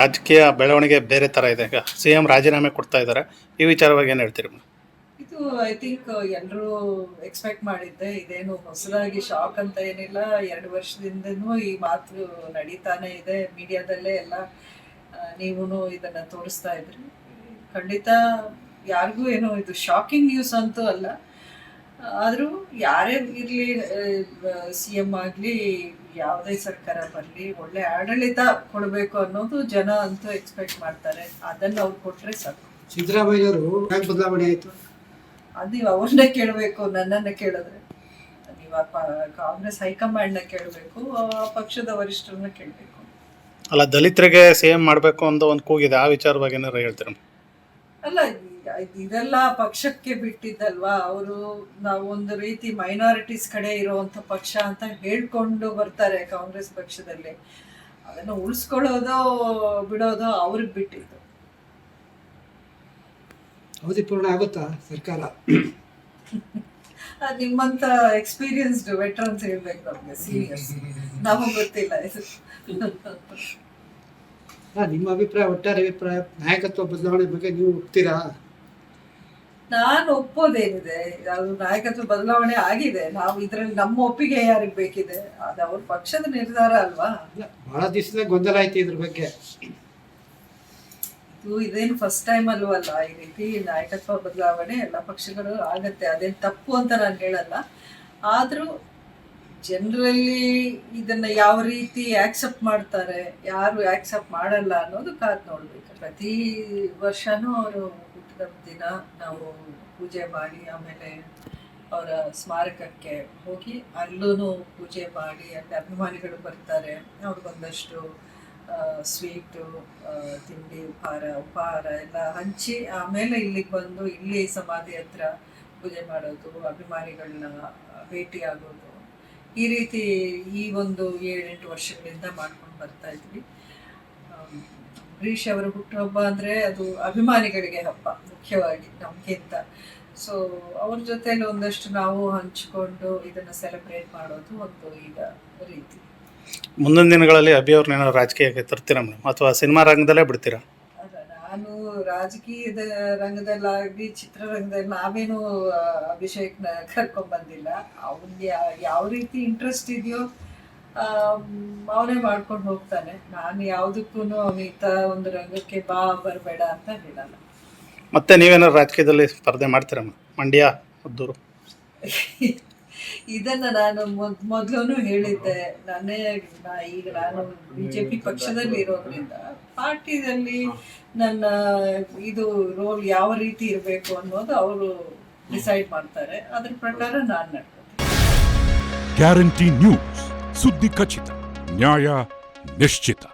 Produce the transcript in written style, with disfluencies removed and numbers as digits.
ರಾಜಕೀಯ ಬೆಳವಣಿಗೆ ಬೇರೆ ಥರ ಇದೆ. ಈಗ CM ರಾಜೀನಾಮೆ ಕೊಡ್ತಾ ಇದ್ದಾರೆ. ಈ ವಿಚಾರವಾಗಿ ಏನು ಹೇಳ್ತೀರಿ? ಇದು ಐ ಥಿಂಕ್ ಎಲ್ಲರೂ ಎಕ್ಸ್ಪೆಕ್ಟ್ ಮಾಡಿದ್ದೆ. ಇದೇನು ಹೊಸದಾಗಿ ಶಾಕ್ ಅಂತ ಏನಿಲ್ಲ. 2 ವರ್ಷದಿಂದನೂ ಈ ಮಾತು ನಡೀತಾನೆ ಇದೆ. ಮೀಡಿಯಾದಲ್ಲೇ ಎಲ್ಲ ನೀವೂ ಇದನ್ನು ತೋರಿಸ್ತಾ ಇದ್ರಿ. ಖಂಡಿತ ಯಾರಿಗೂ ಏನೋ ಇದು ಶಾಕಿಂಗ್ ನ್ಯೂಸ್ ಅಂತೂ ಅಲ್ಲ. ಆದರೂ ಯಾರೇ ಇರಲಿ, CM ಆಗಲಿ, ಯಾವುದೇ ಸರ್ಕಾರ ಬರಲಿ, ಒಳ್ಳೆ ಆಡಳಿತ ಕೊಡಬೇಕು ಅನ್ನೋದು ಜನ ಅಂತೂ ಎಕ್ಸ್ಪೆಕ್ಟ್ ಮಾಡ್ತಾರೆ. ಅದನ್ನು ಅವ್ರು ಕೊಟ್ಟರೆ ಸಾಕು. ಸಿದ್ದರಾಮಯ್ಯವರು ಯಾಕೆ ಬದಲಾವಣೆ ಆಯಿತು? ಅದು ನೀವು ಅವ್ರನ್ನೇ ಕೇಳಬೇಕು, ನನ್ನನ್ನು ಕೇಳಿದ್ರೆ. ನೀವು ಕಾಂಗ್ರೆಸ್ ಹೈಕಮಾಂಡ್ನ ಕೇಳಬೇಕು, ಆ ಪಕ್ಷದ ವರಿಷ್ಠರನ್ನ ಕೇಳಬೇಕು. ಅಲ್ಲ, ದಲಿತರಿಗೆ CM ಮಾಡಬೇಕು ಅಂತ ಒಂದು ಕೂಗಿದೆ. ಆ ವಿಚಾರವಾಗಿ ಏನಾರು ಹೇಳ್ತೀರ? ಅಲ್ಲ, ಇದೆಲ್ಲ ಪಕ್ಷಕ್ಕೆ ಬಿಟ್ಟಿದ್ದಲ್ವಾ. ಅವರು ನಾವು ಒಂದು ರೀತಿ ಮೈನಾರಿಟೀಸ್ ಕಡೆ ಇರುವಂತ ಪಕ್ಷ ಅಂತ ಹೇಳ್ಕೊಂಡು ಬರ್ತಾರೆ ಕಾಂಗ್ರೆಸ್ ಪಕ್ಷದಲ್ಲಿ. ಅದನ್ನು ಉಳಿಸ್ಕೊಳ್ಳೋದೋ ಬಿಡೋದೋ ಅವ್ರಿಗೆ ಬಿಟ್ಟಿದ್ದು. ಅವಧಿ ಪೂರ್ಣ ಆಗುತ್ತಾ ಸರ್ಕಾರ? ನಿಮ್ಮಂತ ಎಕ್ಸ್ಪೀರಿಯನ್ಸ್ಡ್ ವೆಟ್ರನ್ಸ್ ಹೇಳ್ಬೇಕು ನಮ್ಗೆ, ಸೀನಿಯರ್ಸ್. ನಮಗೆ ಗೊತ್ತಿಲ್ಲ ಇದು. ನಿಮ್ಮ ಅಭಿಪ್ರಾಯ, ಒಟ್ಟಾರೆ ಅಭಿಪ್ರಾಯ, ನಾಯಕತ್ವ ಬದಲಾವಣೆ ಬಗ್ಗೆ ನೀವು ಒಪ್ತೀರಾ? ನಾನು ಒಪ್ಪೋದೇನಿದೆ, ಅದು ನಾಯಕತ್ವ ಬದಲಾವಣೆ ಆಗಿದೆ. ನಾವು ಇದರಲ್ಲಿ ನಮ್ಮ ಒಪ್ಪಿಗೆ ಯಾರಿಗೆ ಬೇಕಿದೆ? ಅದು ಅವ್ರ ಪಕ್ಷದ ನಿರ್ಧಾರ ಅಲ್ವಾ. ಬಹಳ ದಿವಸದ ಗೊಂದಲ ಆಯ್ತು ಇದ್ರ ಬಗ್ಗೆ. ಇದೇನು ಫಸ್ಟ್ ಟೈಮ್ ಅಲ್ವಲ್ಲ ಈ ರೀತಿ ನಾಯಕತ್ವ ಬದಲಾವಣೆ. ಎಲ್ಲ ಪಕ್ಷಗಳು ಆಗತ್ತೆ, ಅದೇನು ತಪ್ಪು ಅಂತ ನಾನು ಹೇಳಲ್ಲ. ಆದರೂ ಜನರಲ್ಲಿ ಇದನ್ನ ಯಾವ ರೀತಿ ಆಕ್ಸೆಪ್ಟ್ ಮಾಡ್ತಾರೆ, ಯಾರು ಆಕ್ಸೆಪ್ಟ್ ಮಾಡಲ್ಲ ಅನ್ನೋದು ಕಾದು ನೋಡ್ಬೇಕು. ಪ್ರತಿ ವರ್ಷನೂ ಅವರು ಹುಟ್ಟಿದ ದಿನ ನಾವು ಪೂಜೆ ಮಾಡಿ, ಆಮೇಲೆ ಅವರ ಸ್ಮಾರಕಕ್ಕೆ ಹೋಗಿ ಅಲ್ಲೂ ಪೂಜೆ ಮಾಡಿ, ಅಲ್ಲಿ ಅಭಿಮಾನಿಗಳು ಬರ್ತಾರೆ. ಅವ್ರಿಗೊಂದಷ್ಟು ಸ್ವೀಟು, ತಿಂಡಿ, ಉಪಹಾರ ಎಲ್ಲ ಹಂಚಿ, ಆಮೇಲೆ ಇಲ್ಲಿಗೆ ಬಂದು ಇಲ್ಲಿ ಸಮಾಧಿ ಹತ್ರ ಪೂಜೆ ಮಾಡೋದು, ಅಭಿಮಾನಿಗಳನ್ನ ಭೇಟಿ ಆಗೋದು, ಈ ರೀತಿ ಈ ಒಂದು 7-8 ವರ್ಷಗಳಿಂದ ಮಾಡ್ಕೊಂಡು ಬರ್ತಾ ಇದ್ವಿ. ಅಂಬರೀಷ್ ಅವರ ಹುಟ್ಟುಹಬ್ಬ ಅಂದರೆ ಅದು ಅಭಿಮಾನಿಗಳಿಗೆ ಹಬ್ಬ ಮುಖ್ಯವಾಗಿ, ನಮಗಿಂತ. ಸೊ ಅವ್ರ ಜೊತೆಲಿ ಒಂದಷ್ಟು ನಾವು ಹಂಚಿಕೊಂಡು ಇದನ್ನು ಸೆಲೆಬ್ರೇಟ್ ಮಾಡೋದು ಒಂದು ಈಗ ರೀತಿ. ಮುಂದಿನ ದಿನಗಳಲ್ಲಿ ಅಭಿ ಅವ್ರನ್ನ ರಾಜಕೀಯಕ್ಕೆ ತರ್ತೀರಾ ಮೇಡಮ್, ಅಥವಾ ಸಿನಿಮಾ ರಂಗದಲ್ಲೇ ಬಿಡ್ತೀರಾ? ಅಲ್ಲ, ನಾನು ರಾಜಕೀಯದ ರಂಗದಲ್ಲಾಗಲಿ ಚಿತ್ರರಂಗದಲ್ಲಿ ನಾವೇನು ಅಭಿಷೇಕ್ನ ಕರ್ಕೊಂಡ್ಬಂದಿಲ್ಲ. ಅವನಿಗೆ ಯಾವ ರೀತಿ ಇಂಟ್ರೆಸ್ಟ್ ಇದೆಯೋ ಅವನೇ ಮಾಡ್ಕೊಂಡು ಹೋಗ್ತಾನೆ. ನಾನು ಯಾವುದಕ್ಕೂ ಅವನಿತ ಒಂದು ರಂಗಕ್ಕೆ ಬರಬೇಡ ಅಂತ ಹೇಳಲ್ಲ. ಮತ್ತೆ ನೀವೇನಾದ್ರು ರಾಜಕೀಯದಲ್ಲಿ ಸ್ಪರ್ಧೆ ಮಾಡ್ತೀರಾ? ಮಂಡ್ಯ, ಮದ್ದೂರು? ಇದನ್ನ ನಾನು ಮೊದಲು ಹೇಳಿದ್ದೆ. ಈಗ ನಾನು BJP ಪಕ್ಷದಲ್ಲಿ ಇರೋದ್ರಿಂದ ಪಾರ್ಟಿದಲ್ಲಿ ನನ್ನ ಇದು ರೋಲ್ ಯಾವ ರೀತಿ ಇರಬೇಕು ಅನ್ನೋದು ಅವರು ಡಿಸೈಡ್ ಮಾಡ್ತಾರೆ. ಅದ್ರ ಪ್ರಕಾರ ನಾನು ನಡ್ಕೊತೀನಿ. ಗ್ಯಾರಂಟಿ ನ್ಯೂಸ್, ಸುದ್ದಿ ಖಚಿತ, ನ್ಯಾಯ ನಿಶ್ಚಿತ.